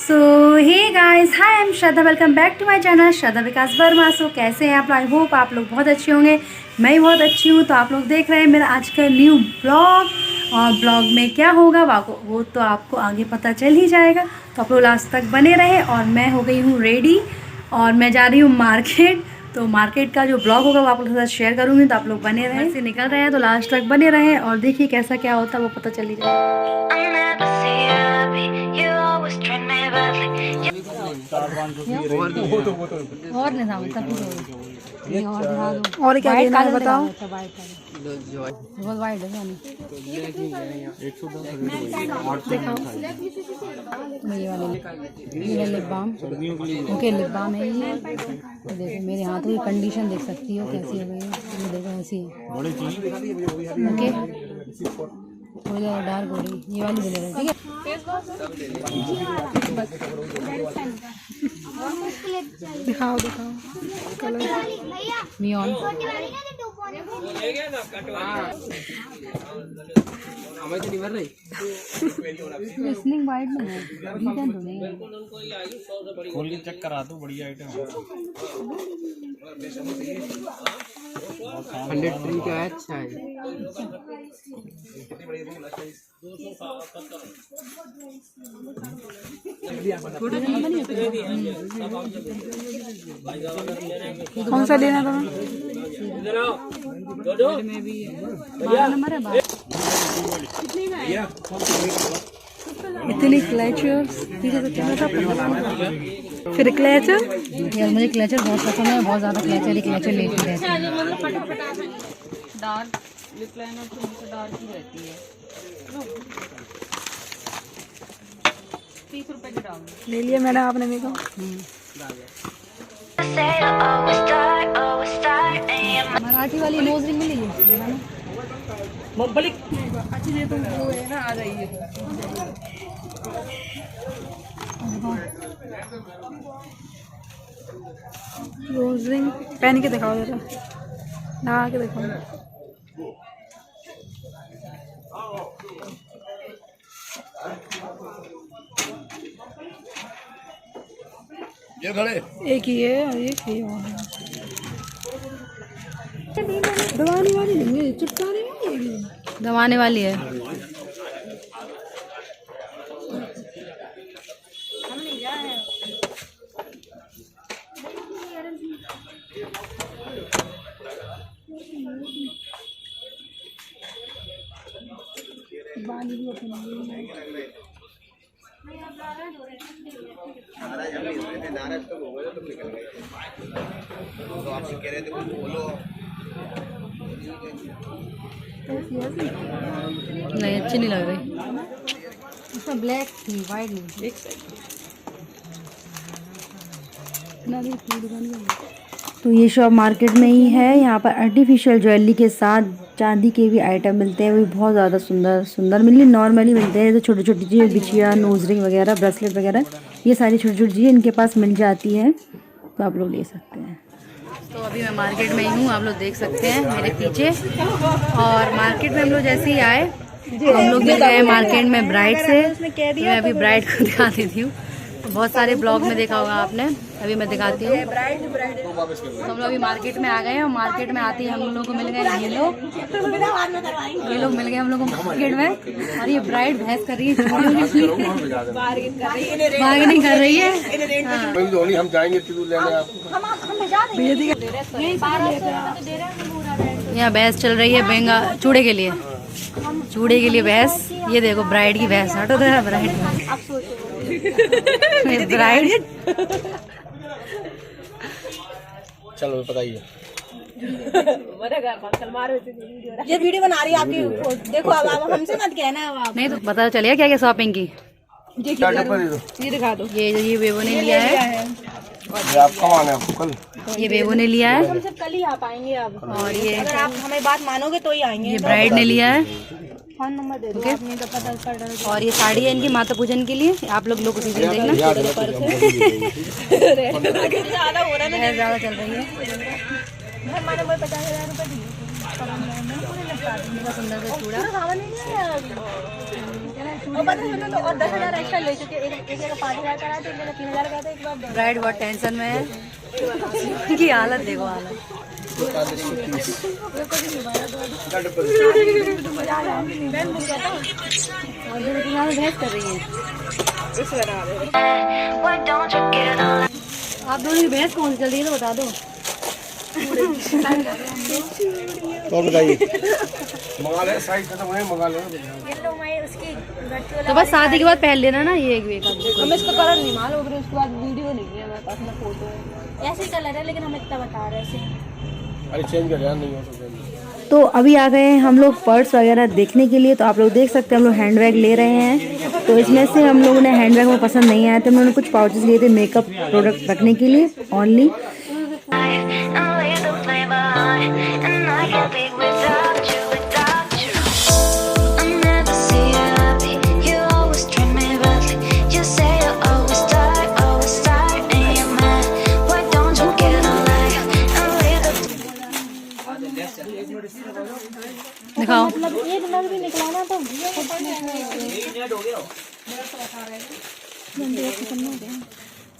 So hey guys, hi I am Shraddha, welcome back to my channel Shraddha Vikas Verma. So कैसे हैं आप लोग? आई होप आप लोग बहुत अच्छे होंगे। मैं भी बहुत अच्छी हूँ। तो आप लोग देख रहे हैं मेरा आज का न्यू ब्लॉग, और ब्लॉग में क्या होगा वो तो आपको आगे पता चल ही जाएगा। तो आप लोग लास्ट तक बने रहे। और मैं हो गई हूँ रेडी और मैं जा रही हूँ मार्केट। तो मार्केट का जो ब्लॉग होगा वो आप लोग के साथ शेयर करूँगी। तो आप लोग बने रहे, से निकल रहे हैं तो लास्ट तक बने रहे और देखिए कैसा क्या होता है वो पता चल ही जाएगा। और नहीं था और क्या लेना है बताओ। बहुत वाइड है ये lip balm, okay lip balm है ये। तो देखो मेरे हाथों की कंडीशन देख सकती हो कैसी हो गई है। ये देखो ऐसी है ओके, थोड़ी ज़्यादा डार्क हो रही। ये वाली भी ले रहे ठीक है। दिखाओ दिखाओ कलर नियॉन। लिसनिंग वाइड नहीं है, रीजन तो नहीं है। खोल के चेक करा दो, बढ़िया आइटम है। 103 का है, अच्छा है। कौन सा लेना था? इतनी क्लचर फिर क्लचर यार, मुझे क्लचर बहुत पसंद है। बहुत ज़्यादा क्लचर ही क्लचर लेती रहती है। डार्क लिप लाइनर तो डार्क ही रहती है। 30 रुपए की डाल ले लिया मैडम आपने मेरे को। मराठी वाली नोज रिंग मिली है मोबाइल अच्छी दे तो वो है ना, आ रही है। नोज रिंग पहन के दिखाओ जरा, लगा के दिखाओ। ये खड़े एक ही है और एक ही है। दबाने वाली नहीं है, चिपकाने वाली है। दबाने वाली है। आपसे कह रहे थे कुछ बोलो। नहीं अच्छी नहीं लग रही। इसमें ब्लैक थी, वाइट नहीं। तो ये शॉप मार्केट में ही है। यहाँ पर आर्टिफिशियल ज्वेलरी के साथ चांदी के भी आइटम मिलते हैं। वो भी बहुत ज़्यादा सुंदर सुंदर मिलते, नॉर्मली मिलते हैं। तो छोटी छोटी चीज़ें, बिछिया, नोज रिंग वगैरह, ब्रेसलेट वगैरह, ये सारी छोटी छोटी चीज़ें इनके पास मिल जाती है। तो आप लोग ले सकते हैं। तो अभी मैं मार्केट में ही हूँ, आप लोग देख सकते हैं मेरे पीछे। और मार्केट में हम लोग जैसे ही आए, हम लोग मिल गए मार्केट में ब्राइड से। तो मैं अभी ब्राइड को दिखा देती हूँ। बहुत सारे ब्लॉग में देखा होगा आपने, अभी मैं दिखाती हूँ। तो हम लोग अभी मार्केट में आ गए हैं और मार्केट में आते ही हम लोगों को मिल गए ये लोग मिल गए हम लोग को मार्केट में। और ये ब्राइड बहस कर रही है, बार्गेनिंग कर रही है। हम जाएंगे यहाँ बहस चल रही है बेंगा चूड़े के लिए, बहस। ये देखो ब्राइड की बहस। हटो तो ब्राइड चलो बताइए। ये वीडियो बना रही है आपकी, देखो अब हमसे मत कहना। अब नहीं तो पता चलेगा क्या क्या शॉपिंग की। ये दिखा दो। ये बेबो ने लिया है। आप कब आना है आपको? कल। ये बेबो ने लिया है। हम सब कल ही आ पाएंगे अब। और ये अगर आप हमें बात मानोगे तो ही आएंगे। ये ब्राइड ने लिया है। फोन नंबर दे दो आपने तो पता कर दो। और ये साड़ी है इनकी माता पूजन के लिए। आप लोग उसी दिन देखना। ज्यादा हो रहा है, ज़्यादा चल रही है। हमारे 50,000 रुपए दिए। सुंदर सा चूड़ा। और पता है तो और 10,000 एक्स्ट्रा ले चुके, एक जगह 5,000 करा तो एक जगह 3,000 करा था एक बार। ब्राइड बहुत टेंशन में है कि हालत देखो हालत। बहस कर रही है आप दोनों की बहस कौन सी चल रही है तो बता दो। तो बताइए मंगा ले, साइज खत्म है मंगा ले। ये लो मैं उसकी गट्टी वाला तो बस शादी के बाद पहन लेना ना ये एक वेक। हमें इसका कलर नहीं मालूम, फिर उसके बाद वीडियो नहीं है हमारे पास, ना फोटो है। ऐसे कलर है लेकिन हम इतना बता रहे हैं। अरे चेंज कर यार, नहीं हो तो तो अभी आ गए हैं हम लोग पर्स वगैरह देखने के लिए। तो आप लोग देख सकते हैं हम लोग हैंड बैग ले रहे हैं। तो इसमें से हम लोगों ने हैंड बैग में पसंद नहीं आया तो हम लोगों ने कुछ पाउचेस लिए थे मेकअप प्रोडक्ट रखने के लिए ओनली। दिखाओ मतलब एक नग भी निकलाना तो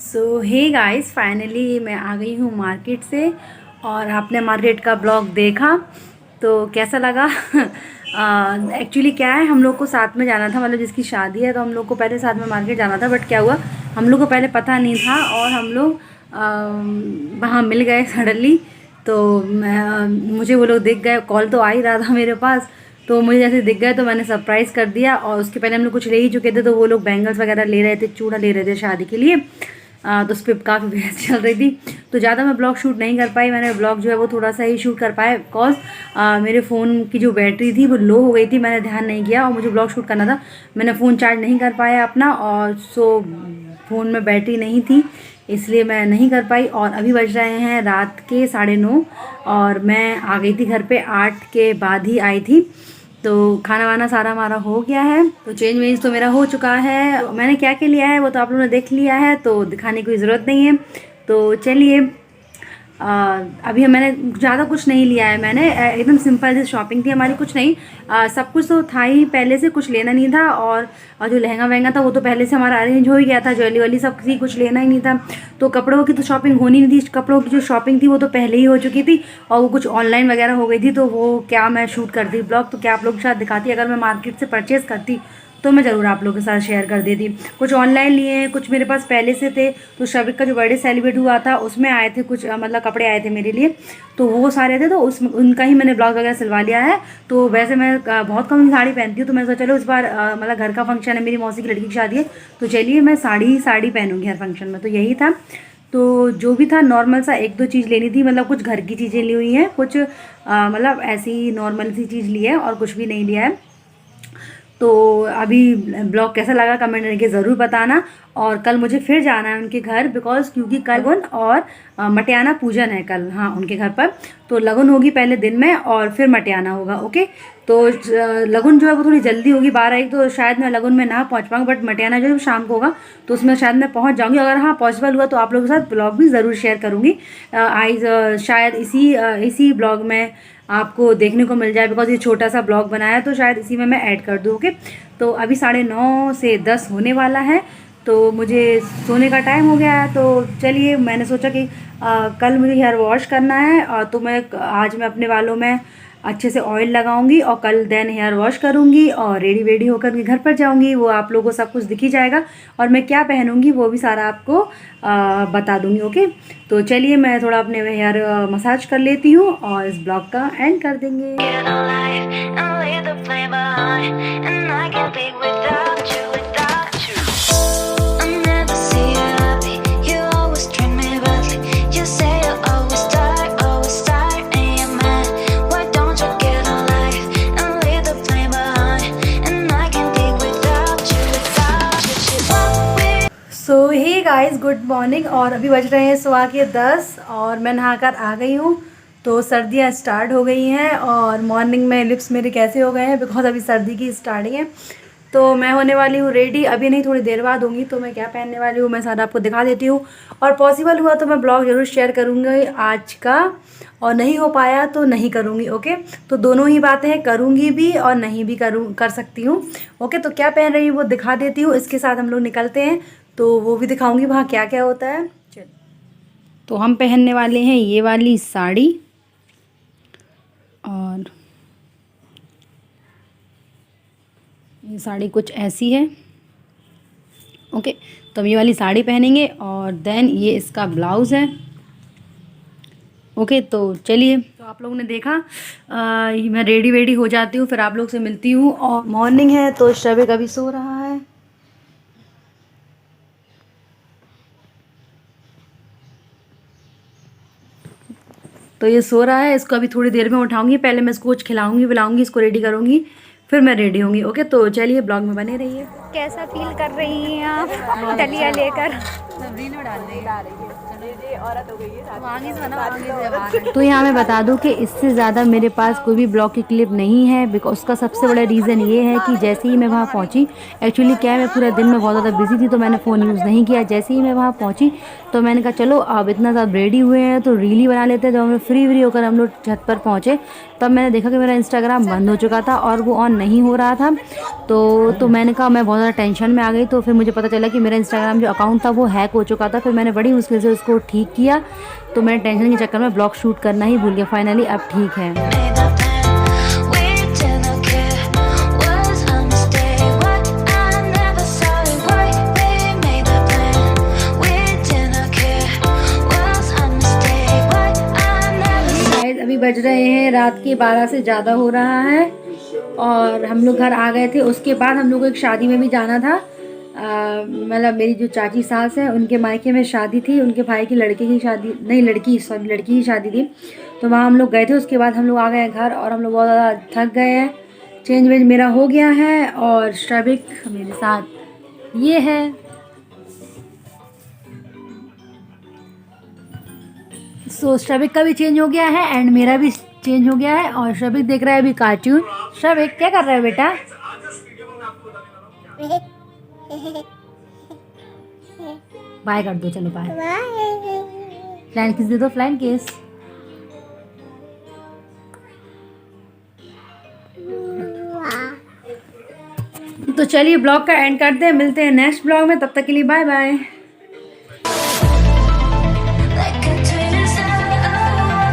सो हे गाइस, फाइनली मैं आ गई हूँ मार्केट से और आपने मार्केट का ब्लॉग देखा तो कैसा लगा। एक्चुअली क्या है, हम लोग को साथ में जाना था, मतलब जिसकी शादी है तो हम लोग को पहले साथ में मार्केट जाना था। बट क्या हुआ, हम लोग को पहले पता नहीं था और हम लोग वहाँ मिल गए सडनली। तो मुझे वो लोग दिख गए, कॉल तो आ ही रहा था मेरे पास, तो मुझे जैसे दिख गए तो मैंने सरप्राइज़ कर दिया। और उसके पहले हम लोग कुछ ले ही चुके थे, तो वो लोग बैंगल्स वगैरह ले रहे थे, चूड़ा ले रहे थे शादी के लिए। तो उस पर काफ़ी बहस चल रही थी, तो ज़्यादा मैं ब्लॉग शूट नहीं कर पाई। मैंने ब्लॉग जो है वो थोड़ा सा ही शूट कर पाया, बिकॉज मेरे फ़ोन की जो बैटरी थी वो लो हो गई थी, मैंने ध्यान नहीं किया और मुझे ब्लॉग शूट करना था। मैंने फ़ोन चार्ज नहीं कर पाया अपना, और सो फ़ोन में बैटरी नहीं थी, इसलिए मैं नहीं कर पाई। और अभी बज रहे हैं रात के 9:30 और मैं आ गई थी घर पे 8 के बाद ही आई थी। तो खाना वाना सारा हमारा हो गया है, तो चेंज वेंज तो मेरा हो चुका है। मैंने क्या क्या लिया है वो तो आप लोगों ने देख लिया है, तो दिखाने की ज़रूरत नहीं है। तो चलिए, अभी मैंने ज़्यादा कुछ नहीं लिया है, मैंने एकदम सिंपल सी शॉपिंग थी हमारी, कुछ नहीं। सब कुछ तो था ही पहले से, कुछ लेना नहीं था। और जो लहंगा वहंगा था वो तो पहले से हमारा अरेंज हो ही गया था, ज्वेलरी वाली सब थी, कुछ लेना ही नहीं था। तो कपड़ों की तो शॉपिंग होनी नहीं थी, कपड़ों की जो शॉपिंग थी वो तो पहले ही हो चुकी थी, और वो कुछ ऑनलाइन वगैरह हो गई थी। तो वो क्या मैं शूट करती ब्लॉग, तो क्या आप लोग के साथ दिखाती। अगर मैं मार्केट से परचेज़ करती तो मैं ज़रूर आप लोगों के साथ शेयर कर देती। कुछ ऑनलाइन लिए हैं, कुछ मेरे पास पहले से थे। तो शबिक का जो बर्थडे सेलिब्रेट हुआ था उसमें आए थे कुछ, मतलब कपड़े आए थे मेरे लिए, तो वो सारे थे, तो उनका ही मैंने ब्लाउज वगैरह सिलवा लिया है। तो वैसे मैं बहुत कम साड़ी पहनती हूँ, तो मैं सोचा चलो इस बार मतलब घर का फंक्शन है, मेरी मौसी की लड़की की शादी है, तो चलिए मैं साड़ी पहनूँगी हर फंक्शन में। तो यही था, तो जो भी था नॉर्मल सा 1-2 चीज़ लेनी थी, मतलब कुछ घर की चीज़ें ली हुई हैं, कुछ मतलब ऐसी नॉर्मल सी चीज़ ली है और कुछ भी नहीं लिया है। तो अभी ब्लॉग कैसा लगा कमेंट करके ज़रूर बताना। और कल मुझे फिर जाना है उनके घर, बिकॉज क्योंकि कल लगन और मटियाना पूजन है कल, हाँ उनके घर पर। तो लगन होगी पहले दिन में और फिर मटियाना होगा, ओके। तो लगन जो है वो थोड़ी जल्दी होगी 12-1, तो शायद मैं लगन में ना पहुंच पाऊँगी, बट मटियाना जो है शाम को होगा, तो उसमें शायद मैं पहुंच जाऊंगी। अगर हाँ पॉसिबल हुआ तो आप लोगों के साथ ब्लॉग भी ज़रूर शेयर करूँगी। शायद इसी ब्लॉग में आपको देखने को मिल जाए, बिकॉज ये छोटा सा ब्लॉग बनाया तो शायद इसी में मैं ऐड कर दूँ, ओके। तो अभी 9:30 से 10 होने वाला है, तो मुझे सोने का टाइम हो गया है। तो चलिए, मैंने सोचा कि कल मुझे हेयर वॉश करना है, और तो आज मैं अपने बालों में अच्छे से ऑयल लगाऊंगी और कल देन हेयर वॉश करूंगी और रेडी वेडी होकर के घर पर जाऊंगी। वो आप लोगों को सब कुछ दिख ही जाएगा, और मैं क्या पहनूंगी वो भी सारा आपको बता दूंगी, ओके। तो चलिए, मैं थोड़ा अपने हेयर मसाज कर लेती हूँ और इस ब्लॉग का एंड कर देंगे। सो हे गाइस, गुड मॉर्निंग। और अभी बज रहे हैं 10:15 और मैं नहाकर आ गई हूँ। तो सर्दियाँ स्टार्ट हो गई हैं और मॉर्निंग में लिप्स मेरे कैसे हो गए हैं, बिकॉज अभी सर्दी की स्टार्टिंग है। तो मैं होने वाली हूँ रेडी, अभी नहीं थोड़ी देर बाद होंगी। तो मैं क्या पहनने वाली हूँ मैं सारा आपको दिखा देती हूँ, और पॉसिबल हुआ तो मैं ब्लॉग ज़रूर शेयर करूँगी आज का, और नहीं हो पाया तो नहीं करूँगी। ओके, तो दोनों ही बातें हैं, करूँगी भी और नहीं भी कर सकती हूँ। ओके, तो क्या पहन रही हूँ वो दिखा देती हूँ। इसके साथ हम लोग निकलते हैं तो वो भी दिखाऊँगी वहाँ क्या क्या होता है। चल, तो हम पहनने वाले हैं ये वाली साड़ी, और ये साड़ी कुछ ऐसी है। ओके, तो हम ये वाली साड़ी पहनेंगे और देन ये इसका ब्लाउज़ है। ओके, तो चलिए, तो आप लोगों ने देखा मैं रेडी वेडी हो जाती हूँ, फिर आप लोग से मिलती हूँ। और मॉर्निंग है तो शबिक अभी सो रहा है। तो ये सो रहा है, इसको अभी थोड़ी देर में उठाऊंगी। पहले मैं इसको कुछ खिलाऊंगी पिलाऊंगी, इसको रेडी करूंगी, फिर मैं रेडी होंगी। ओके, तो चलिए ब्लॉग में बने रहिए। कैसा फील कर रही हैं आप दलिया लेकर? तो यहाँ मैं बता दूँ कि इससे ज़्यादा मेरे पास कोई भी ब्लॉग की क्लिप नहीं है, बिकॉज उसका सबसे बड़ा रीज़न ये है कि जैसे ही मैं वहाँ पहुँची, एक्चुअली क्या है मैं पूरा दिन में बहुत ज़्यादा बिजी थी तो मैंने फ़ोन यूज़ नहीं किया। जैसे ही मैं वहाँ पहुँची तो मैंने कहा चलो अब इतना ज़्यादा रेडी हुए हैं तो रील ही बना लेते हैं। जब हम लोग फ्री होकर हम लोग छत पर पहुँचे तब मैंने देखा कि मेरा इंस्टाग्राम बंद हो चुका था और वो ऑन नहीं हो रहा था। तो मैंने कहा, मैं बहुत ज़्यादा टेंशन में आ गई। तो फिर मुझे पता चला कि मेरा इंस्टाग्राम जो अकाउंट था वो हैक हो चुका था। फिर मैंने बड़ी मुश्किल से उसको ठीक किया। तो मैंने टेंशन के चक्कर में ब्लॉग शूट करना ही भूल गया। फाइनली अब ठीक है। अभी बज रहे हैं रात के 12 से ज़्यादा हो रहा है और हम लोग घर आ गए थे। उसके बाद हम लोग को एक शादी में भी जाना था। मतलब मेरी जो चाची सास है उनके मायके में शादी थी, उनके भाई की लड़के की शादी, नहीं लड़की की शादी थी। तो वहाँ हम लोग गए थे। उसके बाद हम लोग आ गए घर और हम लोग बहुत ज़्यादा थक गए हैं। चेंज वेंज मेरा हो गया है और शबिक मेरे साथ ये है। सो शबिक का भी चेंज हो गया है एंड मेरा भी चेंज हो गया है। और शबिक देख रहा है अभी कार्टून। शबिक क्या कर रहा है बेटा? बाय कर दो, चलो बाय। फ्लाइन किस दे दो, फ्लाइन किस। तो चलिए ब्लॉग का एंड करते हैं, मिलते हैं नेक्स्ट ब्लॉग में। तब तक के लिए बाय बाय।